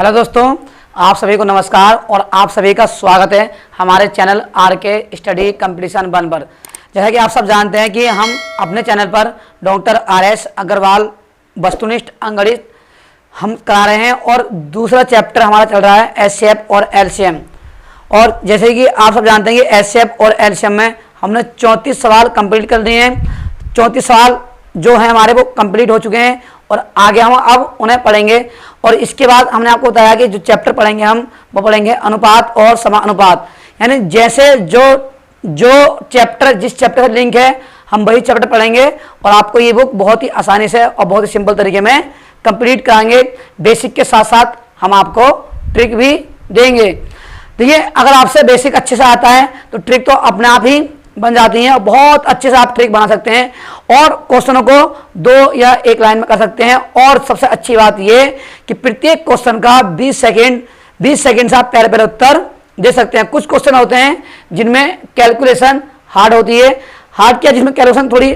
Hello दोस्तों, आप सभी को नमस्कार और आप सभी का स्वागत है हमारे चैनल आरके स्टडी कंपटीशन 1 पर। जैसा कि आप सब जानते हैं कि हम अपने चैनल पर डॉक्टर RS अग्रवाल वस्तुनिष्ठ अंकगणित हम करा रहे हैं और दूसरा चैप्टर हमारा चल रहा है HCF और LCM। और जैसे कि आप सब जानते हैं कि HCF और LCM में हमने 34 सवाल कंप्लीट कर दिए हैं। 34 सवाल जो हैं हमारे वो कंप्लीट हो चुके हैं और आगे हम अब उन्हें पढ़ेंगे। और इसके बाद हमने आपको बताया कि जो चैप्टर पढ़ेंगे हम वो पढ़ेंगे अनुपात और समानुपात, यानी जैसे जो चैप्टर जिस चैप्टर से लिंक है हम वही चैप्टर पढ़ेंगे और आपको ये बुक बहुत ही आसानी से और बहुत ही सिंपल तरीके में कंप्लीट कराएंगे। बेसिक के साथ साथ हम आपको ट्रिक भी देंगे। देखिए, अगर आपसे बेसिक अच्छे से आता है तो ट्रिक तो अपने आप ही बन जाती हैं और बहुत अच्छे से आप ट्रिक बना सकते हैं और क्वेश्चनों को 2 या 1 लाइन में कर सकते हैं। और सबसे अच्छी बात ये कि प्रत्येक क्वेश्चन का 20 सेकंड से आप पहले उत्तर दे सकते हैं। कुछ क्वेश्चन होते हैं जिनमें कैलकुलेशन हार्ड होती है, जिसमें कैलकुलेशन थोड़ी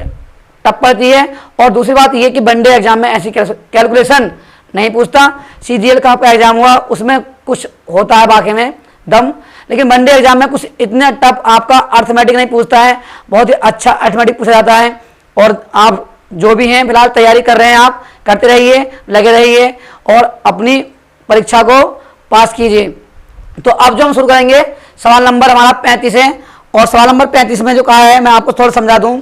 टफ पड़ती है। और दूसरी बात ये कि वनडे एग्जाम में ऐसी कैलकुलेशन नहीं पूछता। CGL का आपका एग्जाम हुआ उसमें कुछ होता है बाकी में दम, लेकिन वनडे एग्जाम में कुछ इतने टफ आपका अर्थमेटिक नहीं पूछता है, बहुत ही अच्छा अर्थमेटिक पूछा जाता है। और आप जो भी हैं फिलहाल तैयारी कर रहे हैं, आप करते रहिए, लगे रहिए और अपनी परीक्षा को पास कीजिए। तो अब जो हम शुरू करेंगे सवाल नंबर हमारा 35 है। और सवाल नंबर 35 में जो कहा है मैं आपको थोड़ा समझा दूं।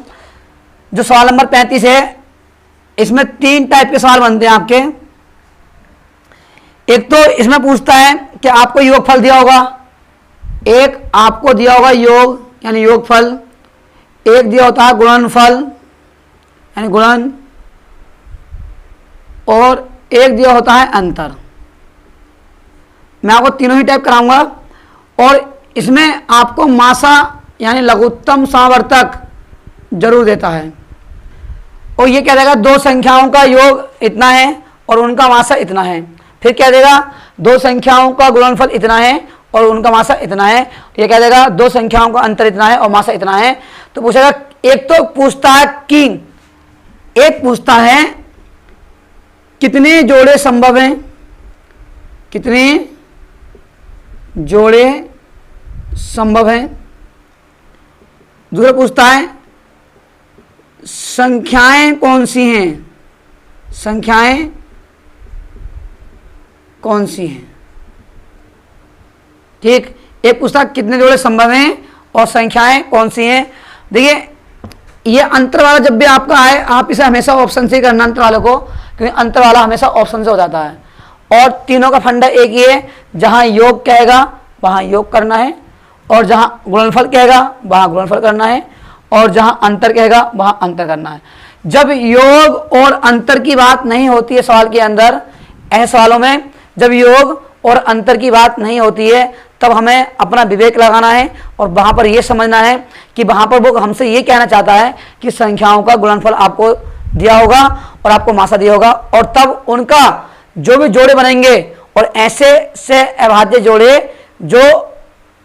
जो सवाल नंबर 35 है इसमें 3 टाइप के सवाल बनते हैं आपके। एक तो इसमें पूछता है कि आपको योगफल दिया होगा, एक आपको दिया होगा योग यानी योगफल, एक दिया होता है गुणनफल यानी गुणन, और एक दिया होता है अंतर। मैं आपको तीनों ही टाइप कराऊंगा और इसमें आपको मासा यानी लघुत्तम सावर्तक जरूर देता है। और ये क्या देगा, 2 संख्याओं का योग इतना है और उनका मासा इतना है। फिर क्या देगा, 2 संख्याओं का गुणनफल इतना है और उनका मासा इतना है। ये क्या देगा, 2 संख्याओं का अंतर इतना है और मासा इतना है। तो पूछेगा, एक तो पूछता है कि एक पूछता है कितने जोड़े संभव हैं, कितने जोड़े संभव हैं। दूसरा पूछता है संख्याएं कौन सी हैं, संख्याएं कौन सी हैं। ठीक, एक पूछता कितने जोड़े संभव हैं और संख्याएं कौन सी हैं। देखिए, ये अंतर वाला जब भी आपका आए आप इसे हमेशा ऑप्शन से ही करना, अंतर वाले को, क्योंकि अंतर वाला हमेशा ऑप्शन से हो जाता है। और तीनों का फंडा एक ही है, जहां योग कहेगा वहां योग करना है और जहां गुणनफल कहेगा वहां गुणनफल करना है और जहां अंतर कहेगा वहां अंतर करना है। जब योग और अंतर की बात नहीं होती है सवाल के अंदर, ऐसे सवालों में जब योग और अंतर की बात नहीं होती है तब हमें अपना विवेक लगाना है और वहां पर यह समझना है कि वहां पर वो हमसे ये कहना चाहता है कि संख्याओं का गुणनफल आपको दिया होगा और आपको मासा दिया होगा और तब उनका जो भी जोड़े बनेंगे और ऐसे से अभाज्य जोड़े जो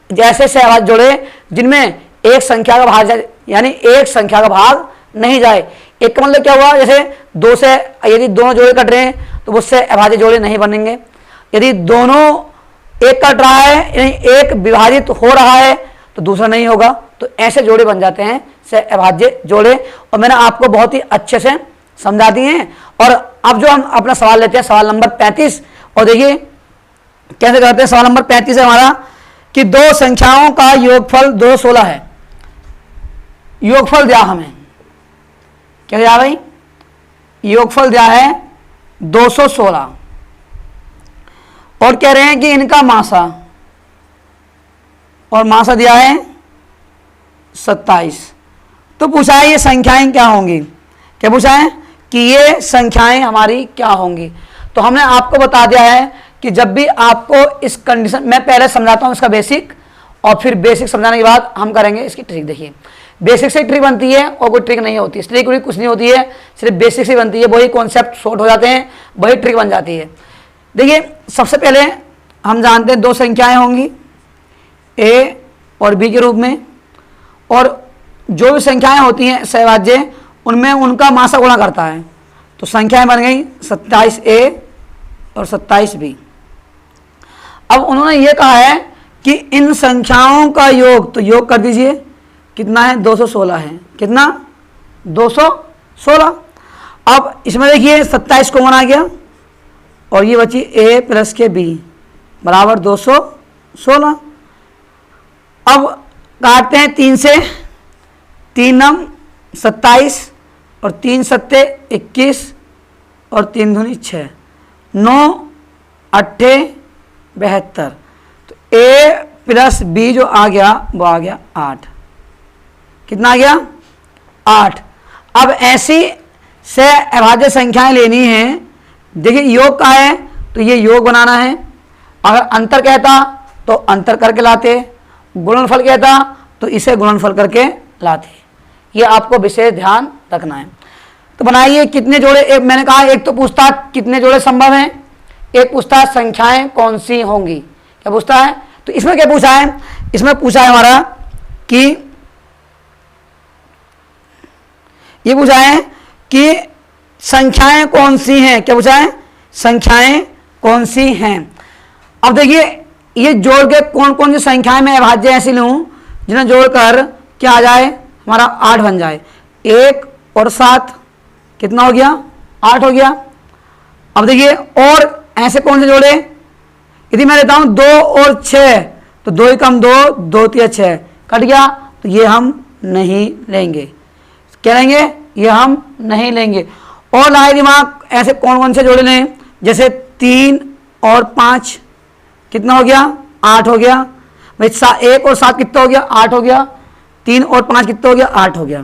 जैसे से अभाज्य जोड़े जिनमें एक संख्या का भाग जाए, यानी एक संख्या का भाग नहीं जाए। एक का मतलब क्या हुआ, जैसे 2 से यदि दोनों जोड़े कट रहे हैं तो उससे अभाज्य जोड़े नहीं बनेंगे। यदि दोनों एक कट रहा है यानी एक विभाजित हो रहा है तो दूसरा नहीं होगा। तो ऐसे जोड़े बन जाते हैं से अभाज्य जोड़े। और मैंने आपको बहुत ही अच्छे से समझा दिए हैं। और अब जो हम अपना सवाल लेते हैं सवाल नंबर 35, और देखिए कैसे करते हैं। सवाल नंबर 35 है हमारा कि 2 संख्याओं का योगफल 216 है। योगफल दिया हमें, क्या दिया भाई, योगफल दिया है 216 और कह रहे हैं कि इनका मासा, और मासा दिया है 27। तो पूछा है ये संख्याएं क्या होंगी, क्या पूछा है कि ये संख्याएं हमारी क्या होंगी। तो हमने आपको बता दिया है कि जब भी आपको इस कंडीशन, मैं पहले समझाता हूं इसका बेसिक और फिर बेसिक समझाने के बाद हम करेंगे इसकी ट्रिक। देखिए, बेसिक से ट्रिक बनती है और कोई ट्रिक नहीं होती, इसलिए कोई कुछ नहीं होती है, सिर्फ बेसिक से बनती है। वही कॉन्सेप्ट शॉर्ट हो जाते हैं, वही ट्रिक बन जाती है। देखिए, सबसे पहले हम जानते हैं 2 संख्याएं होंगी A और B के रूप में, और जो भी संख्याएं होती हैं सहभाज्य उनमें उनका मासा गुणा करता है। तो संख्याएं बन गई 27A और 27B। अब उन्होंने ये कहा है कि इन संख्याओं का योग, तो योग कर दीजिए, कितना है 216 है, कितना 216। अब इसमें देखिए 27 कॉमन आ गया और ये बची a प्लस के b बराबर 216। अब काटते हैं 3 से, 3 नम 27 और 3 सत्ते 21 और 3 दूनी 6, 9 8 72। तो a प्लस b जो आ गया वो आ गया 8। कितना आ गया 8। अब ऐसी से अभाज्य संख्याएं लेनी है। देखिए योग का है तो ये योग बनाना है, अगर अंतर कहता तो अंतर करके लाते, गुणनफल कहता तो इसे गुणनफल करके लाते। ये आपको विशेष ध्यान रखना है। तो बनाइए कितने जोड़े, एक मैंने कहा एक तो पूछता कितने जोड़े संभव हैं, एक पूछता संख्याएं कौन सी होंगी। क्या पूछता है, तो इसमें क्या पूछा है, इसमें पूछा है हमारा कि ये पूछा है कि संख्याएं कौन सी हैं। क्या पूछा है, संख्याएं कौन सी हैं। अब देखिए ये जोड़ के कौन कौन सी संख्याएं मैं अभाज्य ऐसी लूं जिन्हें जोड़कर क्या आ जाए, हमारा 8 बन जाए। 1 और 7 कितना हो गया, 8 हो गया। अब देखिए और ऐसे कौन से जोड़े, यदि मैं लेता हूं 2 और 6 तो 2 कम 2, 2 3 6 कट गया, तो ये हम नहीं लेंगे। क्या लेंगे, ये हम नहीं लेंगे। और लाए दिमाग ऐसे कौन कौन से जोड़े लें, जैसे 3 और 5 कितना हो गया, 8 हो गया भाई। 1 और 7 कितना हो गया, 8 हो गया। 3 और 5 कितना हो गया, 8 हो गया।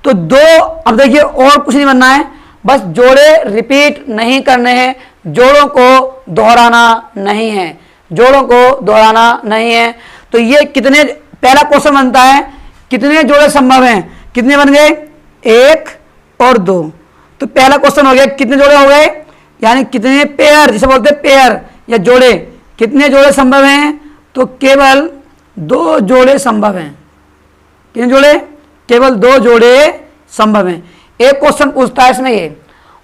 तो 2, अब देखिए और कुछ नहीं बनना है, बस जोड़े रिपीट नहीं करने हैं, जोड़ों को दोहराना नहीं है, जोड़ों को दोहराना नहीं है। तो ये कितने, पहला क्वेश्चन बनता है कितने जोड़े संभव हैं, कितने बन गए 1 और 2। तो पहला क्वेश्चन हो गया कितने जोड़े हो गए, यानी कितने पेयर, जिसे बोलते हैं पेयर या जोड़े, कितने जोड़े संभव हैं, तो केवल 2 जोड़े संभव हैं। कितने जोड़े, केवल 2 जोड़े संभव हैं। एक क्वेश्चन पूछता है इसमें ये,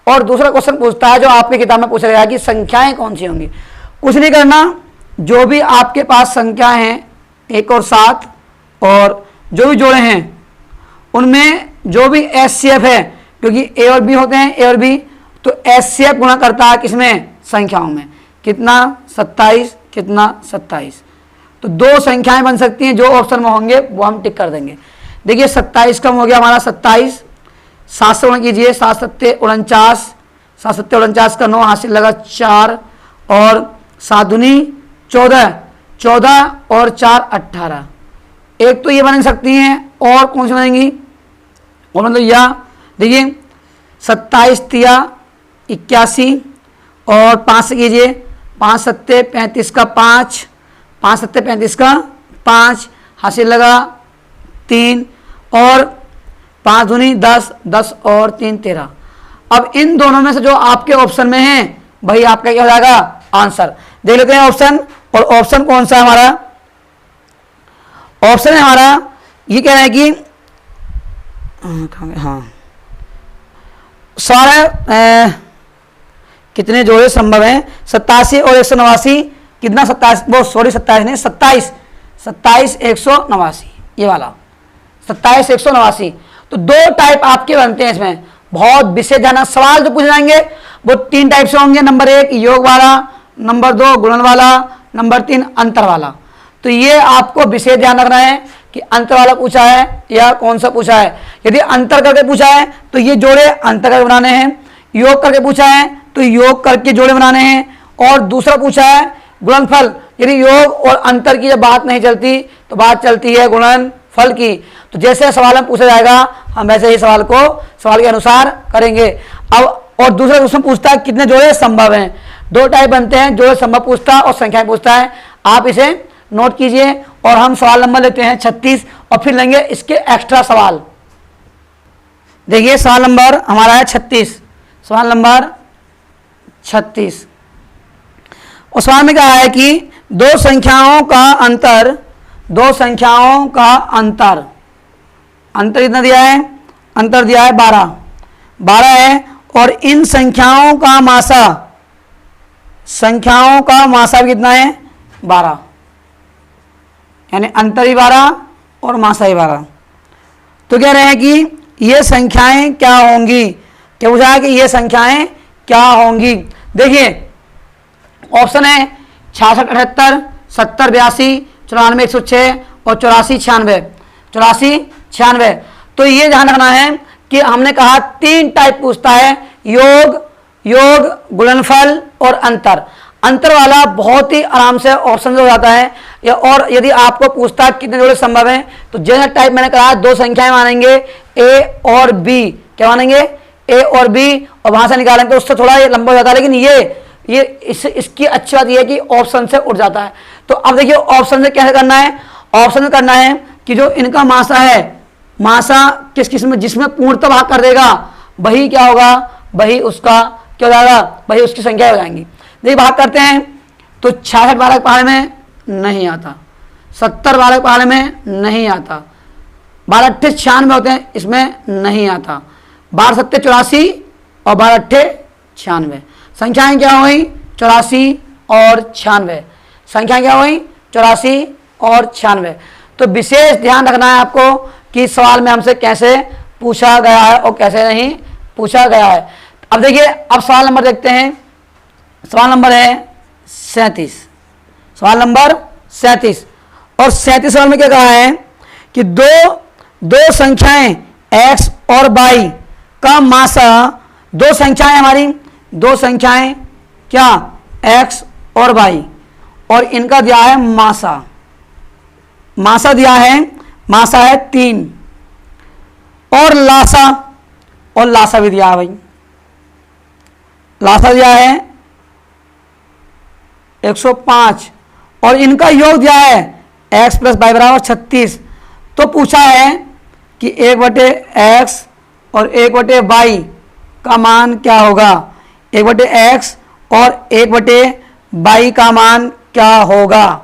और दूसरा क्वेश्चन पूछता है जो आपकी किताब में पूछा गया कि संख्याएं कौन सी होंगी। कुछ नहीं करना, जो भी आपके पास संख्याएं हैं 1 और 7 और जो भी जोड़े हैं उनमें जो भी एचसीएफ है, क्योंकि ए और बी होते हैं, ए और बी, तो एचसीएफ गुणा करता है किसमें, संख्याओं में। कितना 27, कितना 27। तो 2 संख्याएं बन सकती हैं, जो ऑप्शन में होंगे वो हम टिक कर देंगे। देखिए 27 कम हो गया हमारा 27, 7 से गुणा कीजिए, 7 सत्ते 49, 7 सत्ते 49 का 9 हासिल लगा 4 और 7 दूनी 14, 14 और 4 18। एक तो ये बन सकती हैं, और कौन सी बनेंगी, और मतलब या देखिए 27 तिया 81 और 5 से कीजिए, 5 सत्ते 35 का 5, 5 सत्ते 35 का 5 हासिल लगा 3 और 5 दूनी 10, 10 और 3 13। अब इन दोनों में से जो आपके ऑप्शन में है भाई आपका क्या हो जाएगा आंसर। देख लेते हैं ऑप्शन, और ऑप्शन कौन सा है हमारा, ऑप्शन है हमारा ये कह रहा है कि हाँ सारे कितने जोड़े संभव हैं, 87 और 189, कितना 27, वो सॉरी 27 नहीं 27, 27 189 ये वाला 27 189। तो 2 टाइप आपके बनते हैं इसमें, बहुत विशेष ध्यान। सवाल जो पूछ जाएंगे वो 3 टाइप से होंगे, नंबर 1 योग वाला, नंबर 2 गुणन वाला, नंबर 3 अंतर वाला। तो ये आपको विशेष ध्यान रखना है कि अंतर वाला पूछा है या कौन सा पूछा है। यदि अंतर करके पूछा है तो ये जोड़े अंतर करके बनाने हैं, योग करके पूछा है तो योग करके जोड़े बनाने हैं, और दूसरा पूछा है गुणनफल। यदि योग और अंतर की जब बात नहीं चलती तो बात चलती है गुणनफल की। तो जैसे सवाल हम पूछा जाएगा हम वैसे ही सवाल को सवाल के अनुसार करेंगे। अब और दूसरा क्वेश्चन पूछता है कितने जोड़े संभव हैं। 2 टाइप बनते हैं, जोड़े संभव पूछता है और संख्याएं पूछता है। आप इसे नोट कीजिए, और हम सवाल नंबर लेते हैं 36 और फिर लेंगे इसके एक्स्ट्रा सवाल। देखिए सवाल नंबर हमारा है 36, सवाल नंबर 36। उस सवाल में कहा है कि 2 संख्याओं का अंतर, 2 संख्याओं का अंतर, अंतर कितना दिया है, अंतर दिया है 12, 12 है, और इन संख्याओं का मासा, संख्याओं का मासा भी कितना है 12, यानी अंतर ही 12 और मासा ही 12। तो कह रहे हैं कि ये संख्याएं क्या होंगी, क्या पूछा है कि ये संख्याएं क्या होंगी। देखिए ऑप्शन है 66 78 70 82 94 106 और 84 96 84 96। तो ये ध्यान रखना है कि हमने कहा 3 टाइप पूछता है, योग, गुणनफल और अंतर। अंतर वाला बहुत ही आराम से ऑप्शन हो जाता है, या और यदि आपको पूछता है कितने जोड़े संभव हैं, तो जैसा टाइप मैंने कहा 2 संख्याएं मानेंगे ए और बी। क्या मानेंगे? ए और बी, और वहां से निकालेंगे तो उससे थोड़ा ये लंबा हो जाता है, लेकिन ये इसकी अच्छी बात यह है कि ऑप्शन से उठ जाता है। तो अब देखिए ऑप्शन से कैसे करना है। ऑप्शन से करना है कि जो इनका मासा है, मासा किस किस्म में जिसमें पूर्णतः भाग कर देगा वही क्या होगा, वही उसका क्या हो जाएगा, वही उसकी संख्या हो जाएंगी। देखिए भाग करते हैं तो 66 12 के पहाड़े में नहीं आता, 70 12 के पहाड़े में नहीं आता, 12 8 96 होते हैं, इसमें नहीं आता, 12 7 84 और 12 8 96। संख्याएं क्या हुई? 84 और 96। संख्या क्या हुई? 84 और 96। तो विशेष ध्यान रखना है आपको कि सवाल में हमसे कैसे पूछा गया है और कैसे नहीं पूछा गया है। अब देखिए, अब सवाल नंबर देखते हैं। सवाल नंबर है 37। सवाल नंबर 37 और 37 सवाल में क्या कहा है कि दो संख्याएं x और y का मासा, दो संख्याएं हमारी, दो संख्याएं क्या x और y, और इनका दिया है मासा। मासा दिया है, मासा है 3 और लासा भी दिया है भाई। लासा दिया है 105 और इनका योग दिया है x प्लस वाई बराबर 36। तो पूछा है कि 1/x और 1/y का मान क्या होगा, 1/x और 1/y का मान क्या होगा।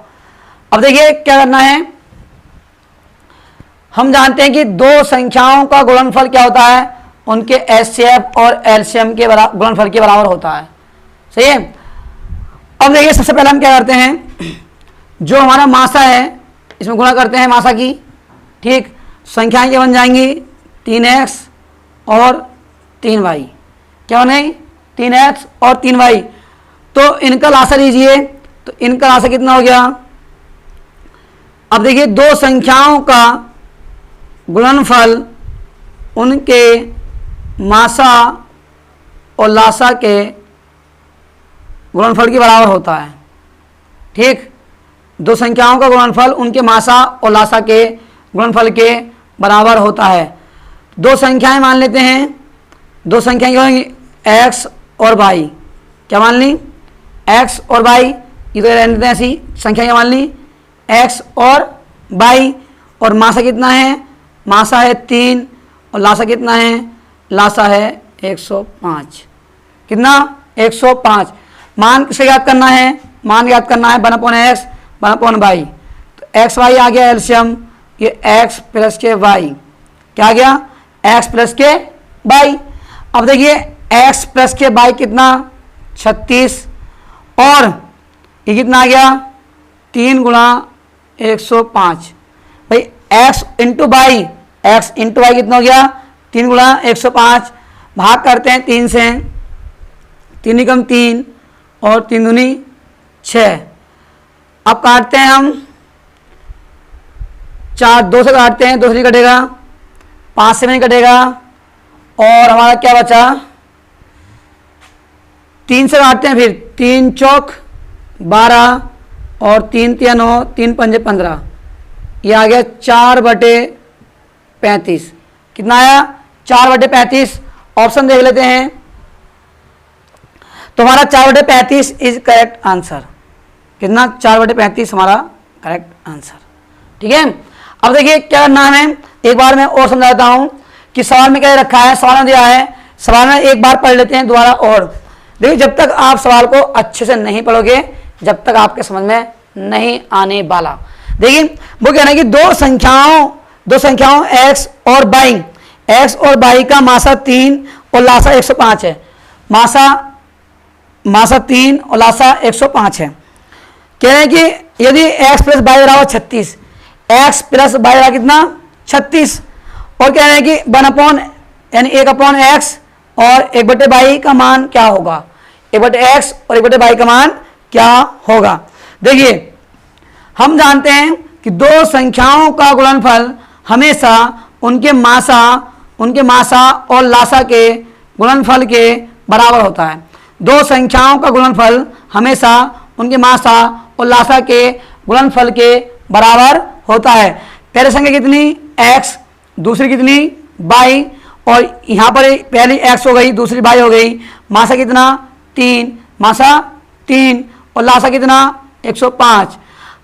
अब देखिए क्या करना है, हम जानते हैं कि दो संख्याओं का गुणनफल क्या होता है, उनके एचसीएफ और एलसीएम के गुणनफल के बराबर होता है। सही है। अब देखिए सबसे पहले हम क्या करते हैं, जो हमारा मासा है इसमें गुणा करते हैं मासा की। ठीक, संख्याएं क्या बन जाएंगी, 3x और 3y। क्या बने? 3x और 3y। तो इनका लासा लीजिए, तो इनका लासा कितना हो गया। अब देखिए दो संख्याओं का गुणनफल उनके मासा और लासा के गुणनफल के बराबर होता है। ठीक, दो संख्याओं का गुणनफल उनके मासा और लासा के गुणनफल के बराबर होता है। दो संख्याएं मान लेते हैं, दो संख्याएं क्या होंगी, x और y। क्या मान ली, x और y, ये तो रहने देते हैं ऐसी संख्या क्या मान ली, x और y। और मासा कितना है, मासा है 3 और लासा कितना है, लासा है 105। कितना, 105। मान किसे याद करना है, मान याद करना है 1/x 1/y। तो x y आ गया एलसीएम, ये x प्लस के y। क्या आ गया, x प्लस के y। अब देखिए x प्लस के y कितना, 36, और ये कितना आ गया, 3 गुणा 105। भाई x into y, x into y कितना हो गया, 3 गुणा 105। भाग करते हैं 3 से, 3 एकम 3 और 3 दूनी 6। अब काटते हैं हम 4, 2 से काटते हैं, 2 से नहीं कटेगा, 5 से नहीं कटेगा, और हमारा क्या बचा, 3 से काटते हैं, फिर 3 चौक 12 और 3 तिया 9, 3 पंजे 15। ये आ गया 4/35। कितना आया, 4/35। ऑप्शन देख लेते हैं, तो हमारा 4/35 इज करेक्ट आंसर। कितना, 4/35 हमारा करेक्ट आंसर। ठीक है। अब देखिए क्या करना है, एक बार मैं और समझा देता हूं कि सवाल में क्या रखा है। सवाल में दिया है, सवाल में एक बार पढ़ लेते हैं दोबारा। और देखिए जब तक आप सवाल को अच्छे से नहीं पढ़ोगे, जब तक आपके समझ में नहीं आने वाला। देखिए वो कहना है कि दो संख्याओं x और y का मासा 3 और लासा 105 है। मासा 3 और लासा 105 है। कह रहे हैं कि यदि x प्लस वाई बराबर 36, x प्लस वाई बराबर कितना 36, और कह रहे हैं कि 1 यानी 1/x और 1/y का मान क्या होगा, 1/x और 1/y का मान क्या होगा। देखिए हम जानते हैं कि दो संख्याओं का गुणनफल हमेशा उनके मासा और लासा के गुणनफल के बराबर होता है। दो संख्याओं का गुणनफल हमेशा उनके मासा और लासा के गुणनफल के बराबर होता है। पहले संख्या कितनी x, दूसरी कितनी y, और यहाँ पर पहली x हो गई, दूसरी y हो गई। मासा कितना 3, मासा 3 और लासा कितना 105।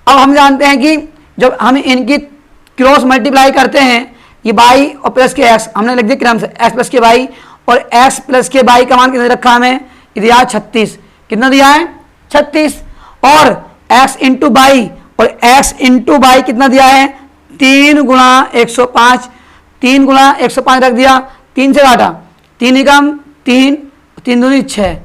अब हम जानते हैं कि जब हम इनकी क्रॉस मल्टीप्लाई करते हैं, ये y और प्लस के x, हमने लिख दिया क्रम से x प्लस के y, और x प्लस के y का मान कितना रखा हमें, दिया 36। कितना दिया है 36, और x इंटू वाई, और x इंटू वाई कितना दिया है 3 गुणा 105, 3 गुणा 105 रख दिया, 3 से काटा, 3 एकम 3, 3 दूनी 6।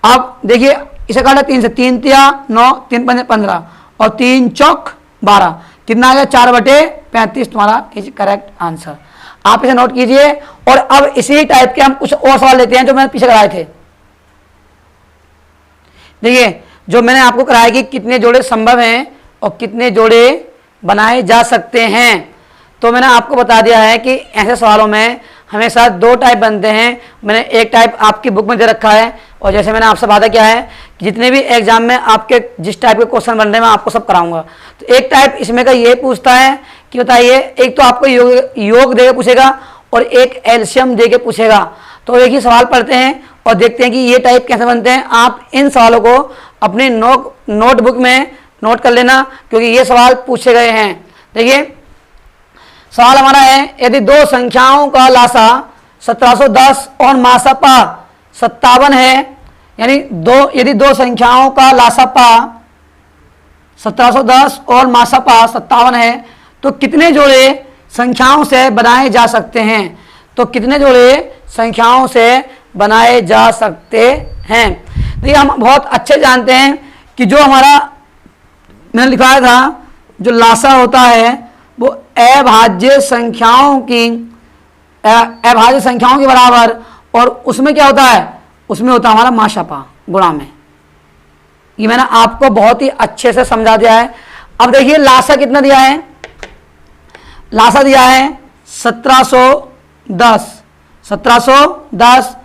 अब देखिए इसे काटा 3 से, 3 तिया 9, 3 पंजे 15 और 3 चौक 12, कितना आ गया 4/35 तुम्हारा इज करेक्ट आंसर। आप इसे नोट कीजिए। और अब इसी टाइप के हम कुछ और सवाल लेते हैं जो मैंने पीछे कराए थे। देखिए जो मैंने आपको कराया कि कितने जोड़े संभव हैं और कितने जोड़े बनाए जा सकते हैं, तो मैंने आपको बता दिया है कि ऐसे सवालों में हमेशा 2 टाइप बनते हैं। मैंने एक टाइप आपकी बुक में दे रखा है, और जैसे मैंने आपसे वादा किया है कि जितने भी एग्जाम में आपके जिस टाइप के क्वेश्चन बन रहे हैं मैं आपको सब कराऊंगा। तो एक टाइप इसमें का ये पूछता है कि बताइए, एक तो आपको योग दे के पूछेगा और एक एलसीएम दे के पूछेगा। तो एक ही सवाल पढ़ते हैं और देखते हैं कि ये टाइप कैसे बनते हैं। आप इन सवालों को अपनी नोटबुक में नोट कर लेना, क्योंकि ये सवाल पूछे गए हैं। देखिए सवाल हमारा है, यदि दो संख्याओं का लासा 1710 और मासापा 57 है, यानी यदि दो संख्याओं का लासापा 1710 और मासापा 57 है, तो कितने जोड़े संख्याओं से बनाए जा सकते हैं। तो कितने जोड़े संख्याओं से बनाए जा सकते हैं। देखिए हम बहुत अच्छे जानते हैं कि जो हमारा मैंने लिखाया था, जो लासा होता है वो अभाज्य संख्याओं के बराबर, और उसमें क्या होता है, उसमें होता है हमारा मासापा गुणा में। ये मैंने आपको बहुत ही अच्छे से समझा दिया है। अब देखिए लासा कितना दिया है, लासा दिया है 1710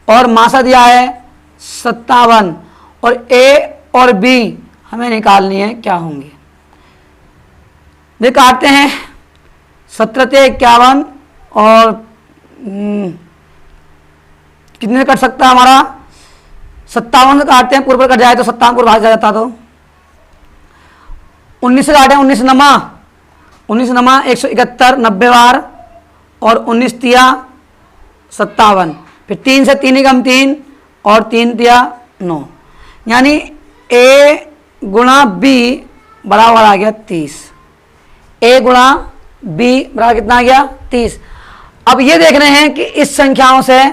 और मासा दिया है 57, और ए और बी हमें निकालनी है क्या होंगे। देख काटते हैं, 17 से 51 और कितने कट सकता है हमारा 57 से काटते हैं, पूर्व कट जाए तो 57 पूर्व भाग जाता, तो 19 से काटे, 19 नमा 171 90 बार, और 19 तिया 57, फिर 3 से 3 कम 3 और 3 तिया 9, यानी ए गुणा बी बराबर आ गया 30। ए गुणा बी बराबर कितना आ गया 30। अब ये देख रहे हैं कि इस संख्याओं से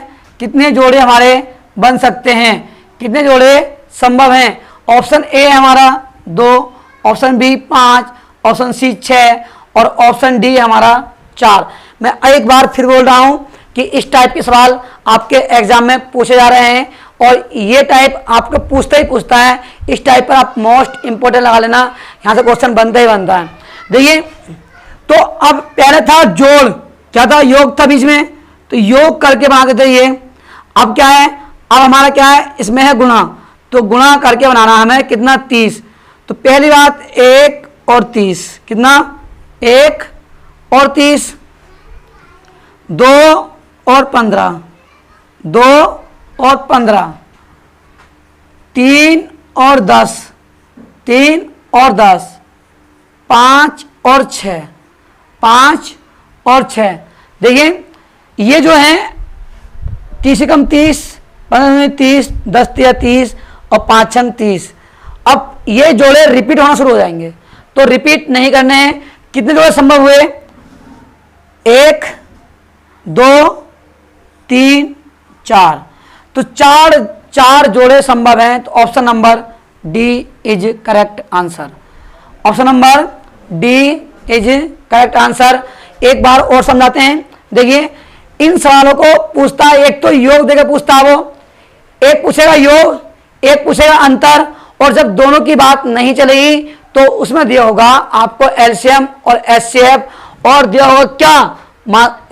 कितने जोड़े हमारे बन सकते हैं, कितने जोड़े संभव हैं। ऑप्शन ए हमारा 2, ऑप्शन बी 5, ऑप्शन सी 6 और ऑप्शन डी हमारा 4। मैं एक बार फिर बोल रहा हूं कि इस टाइप के सवाल आपके एग्जाम में पूछे जा रहे हैं, और ये टाइप आपको पूछता ही पूछता है। इस टाइप पर आप मोस्ट इंपोर्टेंट लगा लेना, यहाँ से क्वेश्चन बनता ही बनता है। देखिए तो अब पहले था जोड़, क्या था, योग था बीच में, तो योग करके बनाते थे ये। अब क्या है, अब हमारा क्या है, इसमें है गुणा, तो गुणा करके बनाना हमें कितना 30। तो पहली बात 1 और 30, कितना 1 और 30, 2 और 15, 2 और 15, 3 और 10, 3 और 10, 5 और 6, 5 और 6। देखिए ये जो है 30 से कम 30, 15 30, 10 तिया 30 और 5 छंग 30। अब ये जोड़े रिपीट होना शुरू हो जाएंगे, तो रिपीट नहीं करने हैं। कितने जोड़े संभव हुए, 1 2 3 4, तो चार जोड़े संभव हैं। तो option number D is correct answer. Option number D is correct answer. एक बार और समझाते हैं। देखिए इन सवालों को पूछता है, एक तो योग देकर पूछता है वो, एक पूछेगा योग, एक पूछेगा अंतर, और जब दोनों की बात नहीं चलेगी तो उसमें दिया होगा आपको एलसीएम और एचसीएफ, और दिया होगा क्या,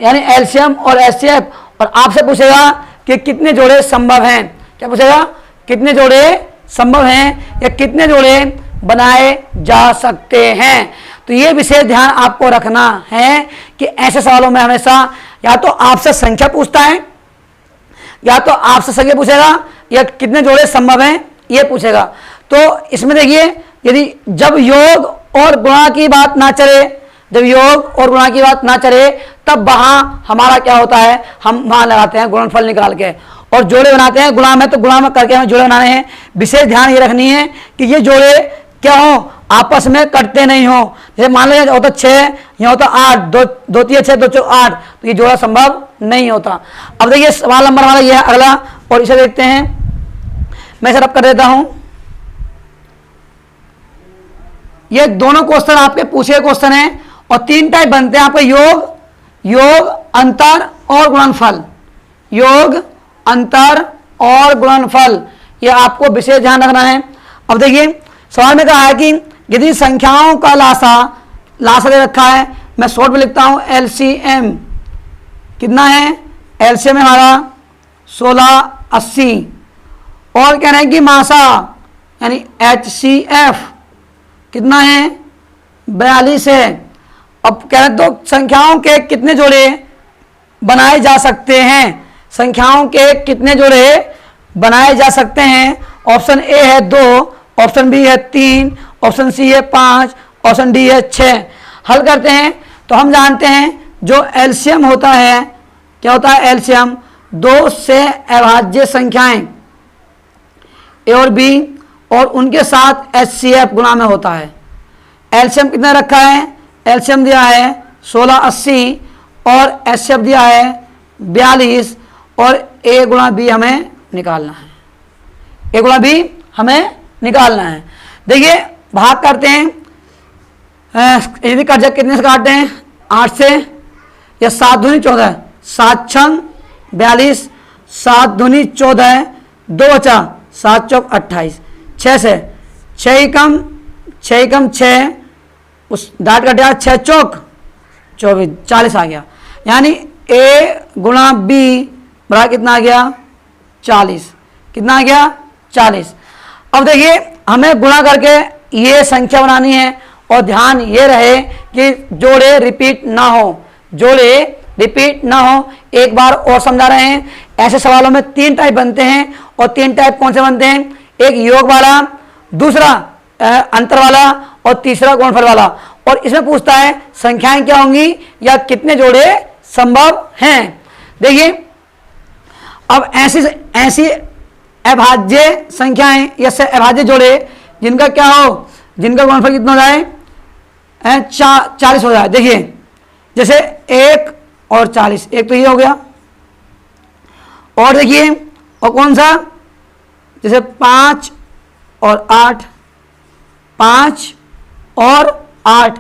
यानी एलसीएम और एचसीएफ, और आपसे पूछेगा कि कितने जोड़े संभव हैं। क्या पूछेगा, कितने जोड़े संभव हैं या कितने जोड़े बनाए जा सकते हैं। तो ये विशेष ध्यान आपको रखना है कि ऐसे सवालों में हमेशा या तो आपसे संख्या पूछता है, या तो आपसे संख्या पूछेगा, या कितने जोड़े संभव हैं ये पूछेगा। तो इसमें देखिए यदि जब योग और गुणा की बात ना चले, जब योग और गुणा की बात ना चले, तब वहां हमारा क्या होता है, हम वहां लगाते हैं गुणनफल निकाल के और जोड़े बनाते हैं। गुणा में तो गुणा में करके हमें जोड़े बनाने हैं। विशेष ध्यान ये रखनी है कि ये जोड़े क्या हो, आपस में कटते नहीं हो। जैसे मान लीजिए होता 6, यहाँ होता 8, दो 3 6 2 4 8, तो ये जोड़ा संभव नहीं होता। अब देखिए सवाल नंबर हमारा ये है अगला, और इसे देखते हैं। मैं इसे रब कर देता हूं। ये दोनों क्वेश्चन आपके पूछे क्वेश्चन हैं और 3 टाइप बनते हैं आपके, योग, अंतर और गुणनफल। योग, अंतर और गुणनफल, ये आपको विशेष ध्यान रखना है। अब देखिए सवाल में कहा है कि यदि संख्याओं का लासा दे रखा है, मैं शॉर्ट में लिखता हूं एलसीएम कितना है, एलसीएम है हमारा 1680, और कह रहे हैं कि मासा यानी एचसीएफ कितना है 42 है। अब कह रहे हैं तो संख्याओं के कितने जोड़े बनाए जा सकते हैं, संख्याओं के कितने जोड़े बनाए जा सकते हैं। ऑप्शन ए है 2, ऑप्शन बी है 3, ऑप्शन सी है 5, ऑप्शन डी है 6। हल करते हैं तो हम जानते हैं जो एलसीएम होता है, क्या होता है एलसीएम, 2 से अभाज्य संख्याएं ए और बी और उनके साथ एचसीएफ गुणा में होता है। एलसीएम कितना रखा है, एलसीएम दिया है 1680 और एचसीएफ दिया है 42, और ए गुणा बी हमें निकालना है, ए गुणा बी हमें निकालना है। देखिए भाग करते हैं, यदि कर्जा कितने से काटते हैं, 8 से, या 7 दूनी 14, 7 छंग 42, 7 दूनी 14, 2 बचा 7 चौक 28, 6 से 6 कम 6, उस डाट कट गया 6 चौक 24, 40 आ गया। यानी ए गुणा बी बराबर कितना आ गया 40, कितना आ गया 40। अब देखिए हमें गुणा करके ये संख्या बनानी है और ध्यान ये रहे कि जोड़े रिपीट ना हो, जोड़े रिपीट ना हो। एक बार और समझा रहे हैं, ऐसे सवालों में 3 टाइप बनते हैं, और 3 टाइप कौन से बनते हैं, एक योग वाला, दूसरा अंतर वाला और तीसरा गुणनफल वाला। और इसमें पूछता है संख्याएं क्या होंगी या कितने जोड़े संभव हैं। देखिए अब ऐसी अभाज्य संख्याएं या अभाज्य जोड़े जिनका क्या हो, जिनका गुणनफल कितना हो जाए 40 हो जाए। देखिए जैसे 1 और 40, एक तो ये हो गया, और देखिए और कौन सा, जैसे 5 और 8, 5 और 8।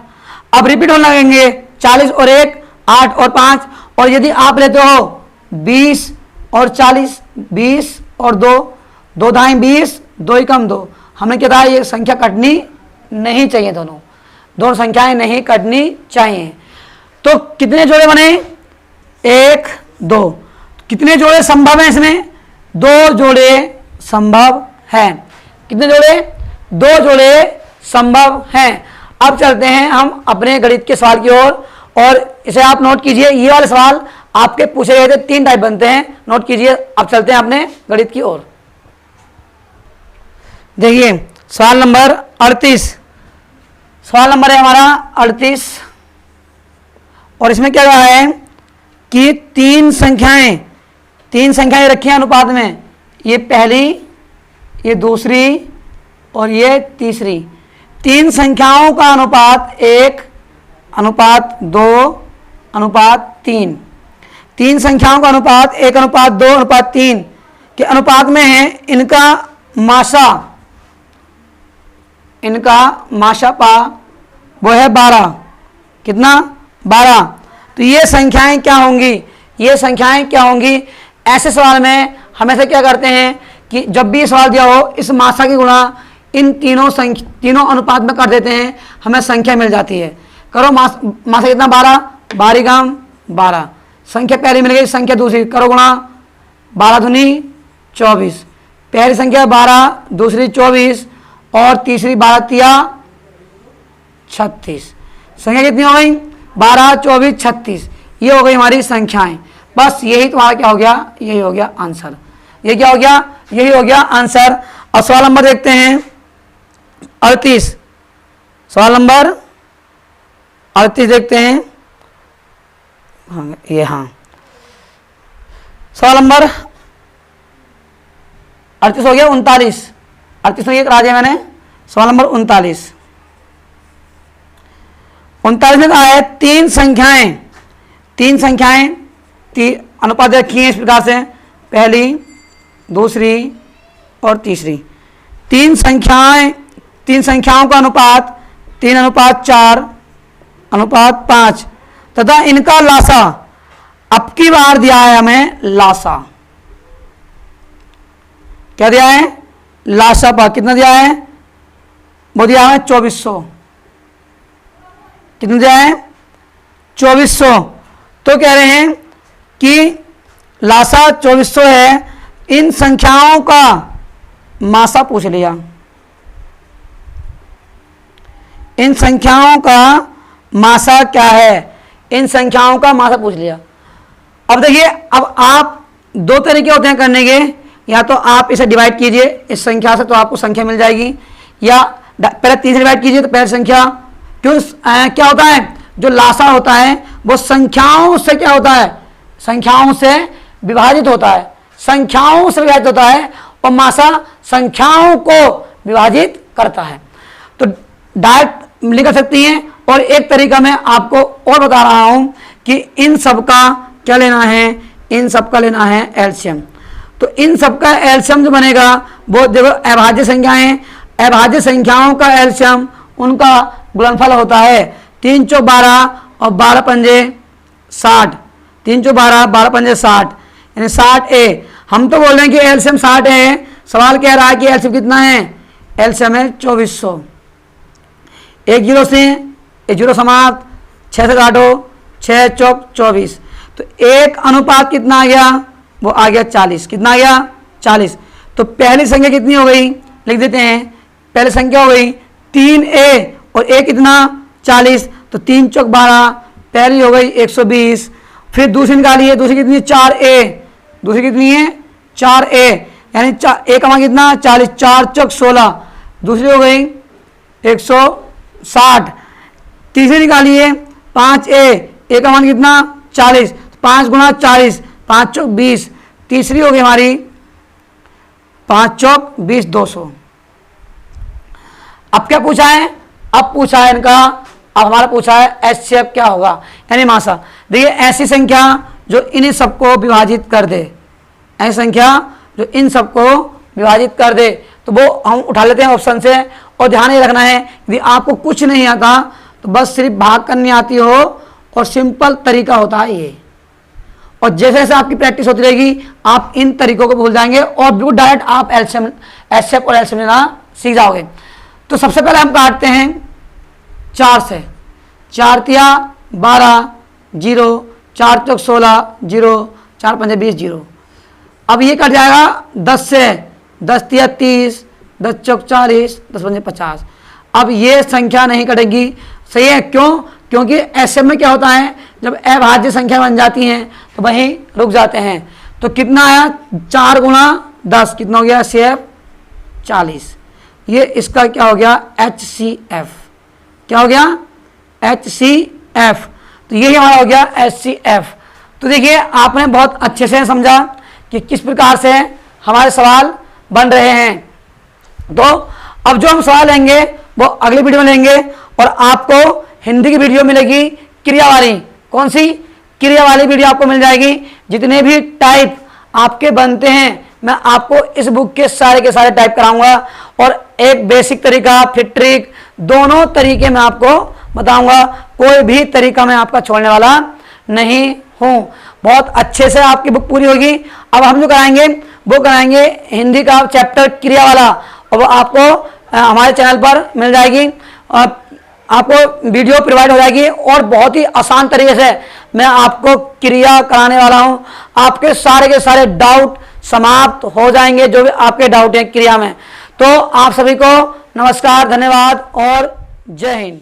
अब रिपीट होने लगेंगे 40 और 1, 8 और 5। और यदि आप लेते हो 20 और 40, 20 और 2, 2 दाएं 20, 2 ही कम 2, हमने क्या कहा ये संख्या कटनी नहीं चाहिए, दोनों संख्याएं नहीं कटनी चाहिए। तो कितने जोड़े बने, 1 2, कितने जोड़े संभव हैं इसमें, 2 जोड़े संभव हैं। कितने जोड़े, 2 जोड़े संभव हैं। अब चलते हैं हम अपने गणित के सवाल की ओर, और इसे आप नोट कीजिए, ये वाले सवाल आपके पूछे गए थे, 3 टाइप बनते हैं, नोट कीजिए। अब चलते हैं अपने गणित की ओर। देखिए सवाल नंबर 38, सवाल नंबर है हमारा 38, और इसमें क्या कहा है कि 3 संख्याएं रखी हैं अनुपात में, ये पहली, ये दूसरी और ये तीसरी। 3 संख्याओं का अनुपात 1, अनुपात 2, अनुपात 3। 3 संख्याओं का अनुपात 1, अनुपात 2, अनुपात 3 के अनुपात में है। इनका माशा पा वो है 12। कितना? 12। तो ये संख्याएं क्या होंगी? ये संख्याएं क्या होंगी? ऐसे सवाल में हमेशा क्या करते हैं कि जब भी सवाल दिया हो इस मासा की गुणा इन तीनों अनुपात में कर देते हैं, हमें संख्या मिल जाती है। करो मासा कितना? 12, 12 गाम 12, संख्या पहली मिल गई, संख्या दूसरी करो गुणा, 12 दूनी 24, पहली संख्या 12, दूसरी 24 और तीसरी 12 तिया 36। संख्या कितनी हो गई? 12, 24, 36। ये हो गई हमारी संख्याएं। बस यही तुम्हारा क्या हो गया? यही हो गया आंसर। ये क्या हो गया? यही हो गया आंसर। और सवाल नंबर देखते हैं 38। सवाल नंबर 38 देखते हैं। हाँ ये, हाँ सवाल नंबर 38 हो गया। 39, 38 में ये करा दिया मैंने। सवाल नंबर 39 में कहा है तीन संख्याएं अनुपात रखी हैं इस प्रकार से, पहली, दूसरी और तीसरी। तीन संख्याओं का अनुपात 3:4:5 तथा इनका लासा अब की बार दिया है हमें। लासा क्या दिया है? लासा पर कितना दिया है? वो दिया है 2400। कितना दिया है? 2400। तो कह रहे हैं कि लासा 2400 है। इन संख्याओं का मासा पूछ लिया। इन संख्याओं का मासा क्या है? इन संख्याओं का मासा पूछ लिया। अब देखिए, अब आप दो तरीके होते हैं करने के। या तो आप इसे डिवाइड कीजिए इस संख्या से तो आपको संख्या मिल जाएगी, या पहले 3 से डिवाइड कीजिए तो पहले संख्या। क्यों? क्या होता है? जो लासा होता है वो संख्याओं से क्या होता है? संख्याओं से विभाजित होता है। संख्याओं से विभाजित होता है और मासा संख्याओं को विभाजित करता है। तो डायरेक्ट लिख सकती हैं। और एक तरीका मैं आपको और बता रहा हूं कि इन सब का क्या लेना है? इन सब का लेना है एलसीएम। तो इन सब का एलसीएम जो बनेगा वो देखो अभाज्य संख्याएं, अभाज्य संख्याओं का एलसीएम उनका गुणनफल होता है 3 चौक 12 और 12 पंजे 60। 3 चौक 12, 12 पंजे 60, यानी 60A। हम तो बोल रहे हैं कि एलसीएम 60 है। सवाल कह रहा है कि एलसीएम कितना है? एलसीएम है 2400। एक जीरो से एक जीरो समाप्त, 6 से काटो, 6 चौक 24। तो एक अनुपात कितना आ गया? वो आ गया 40। कितना आ गया? 40। तो पहली संख्या कितनी हो गई? लिख देते हैं। पहली संख्या हो गई 3A और A कितना? 40। तो 3 चौक 12, पहली हो गई 120। फिर दूसरी निकालिए, दूसरी कितनी है? 4A। दूसरी कितनी है? 4A, यानी A का मान कितना? 40। 4 चौक 16, दूसरी हो गई 160। तीसरी निकालिए 5A, A का मान कितना? 40। 5 गुणा 40, 5 चौक 20। तीसरी होगी हमारी 5 चौक 20, 200। अब क्या पूछा है? अब पूछा है इनका, अब हमारा पूछा है एचसीएफ क्या होगा, यानी मासा। देखिए ऐसी संख्या जो इन सबको विभाजित कर दे, ऐसी संख्या जो इन सबको विभाजित कर दे, तो वो हम उठा लेते हैं ऑप्शन से। और ध्यान ये रखना है यदि आपको कुछ नहीं आता तो बस सिर्फ भाग करनी आती हो और सिंपल तरीका होता है ये। और जैसे जैसे आपकी प्रैक्टिस होती रहेगी आप इन तरीकों को भूल जाएंगे और बिल्कुल डायरेक्ट आप एचसीएफ और एलसीएम लेना सीख जाओगे। तो सबसे पहले हम काटते हैं 4 से। 4 तिया 12, 0, 4 चौक 16, 0, 4 पंजे 20, 0। अब ये कट जाएगा 10 से। 10 तिया 30, 10 चौक 40, 10 पंजे 50। अब ये संख्या नहीं कटेगी। सही है? क्यों? क्योंकि ऐसे में क्या होता है जब अभाज्य संख्या बन जाती हैं तो वहीं रुक जाते हैं। तो कितना आया? 4 गुणा 10 कितना हो गया? सीएफ 40। ये इसका क्या हो गया? एचसीएफ। क्या हो गया? एचसीएफ। तो यही हमारा हो गया एचसीएफ। तो देखिए आपने बहुत अच्छे से समझा कि किस प्रकार से हमारे सवाल बन रहे हैं। तो अब जो हम सवाल लेंगे वो अगली वीडियो में लेंगे और आपको हिंदी की वीडियो मिलेगी क्रिया वाली। कौन सी? क्रिया वाली वीडियो आपको मिल जाएगी। जितने भी टाइप आपके बनते हैं मैं आपको इस बुक के सारे टाइप कराऊंगा और एक बेसिक तरीका फिर ट्रिक दोनों तरीके मैं आपको बताऊंगा, कोई भी तरीका मैं आपका छोड़ने वाला नहीं हूँ। बहुत अच्छे से आपकी बुक पूरी होगी। अब हम जो कराएंगे वो कराएंगे हिंदी का चैप्टर क्रिया वाला, और वो आपको हमारे चैनल पर मिल जाएगी। आपको वीडियो प्रोवाइड हो जाएगी और बहुत ही आसान तरीके से मैं आपको क्रिया कराने वाला हूं। आपके सारे के सारे डाउट समाप्त हो जाएंगे, जो भी आपके डाउट हैं क्रिया में। तो आप सभी को नमस्कार, धन्यवाद और जय हिंद।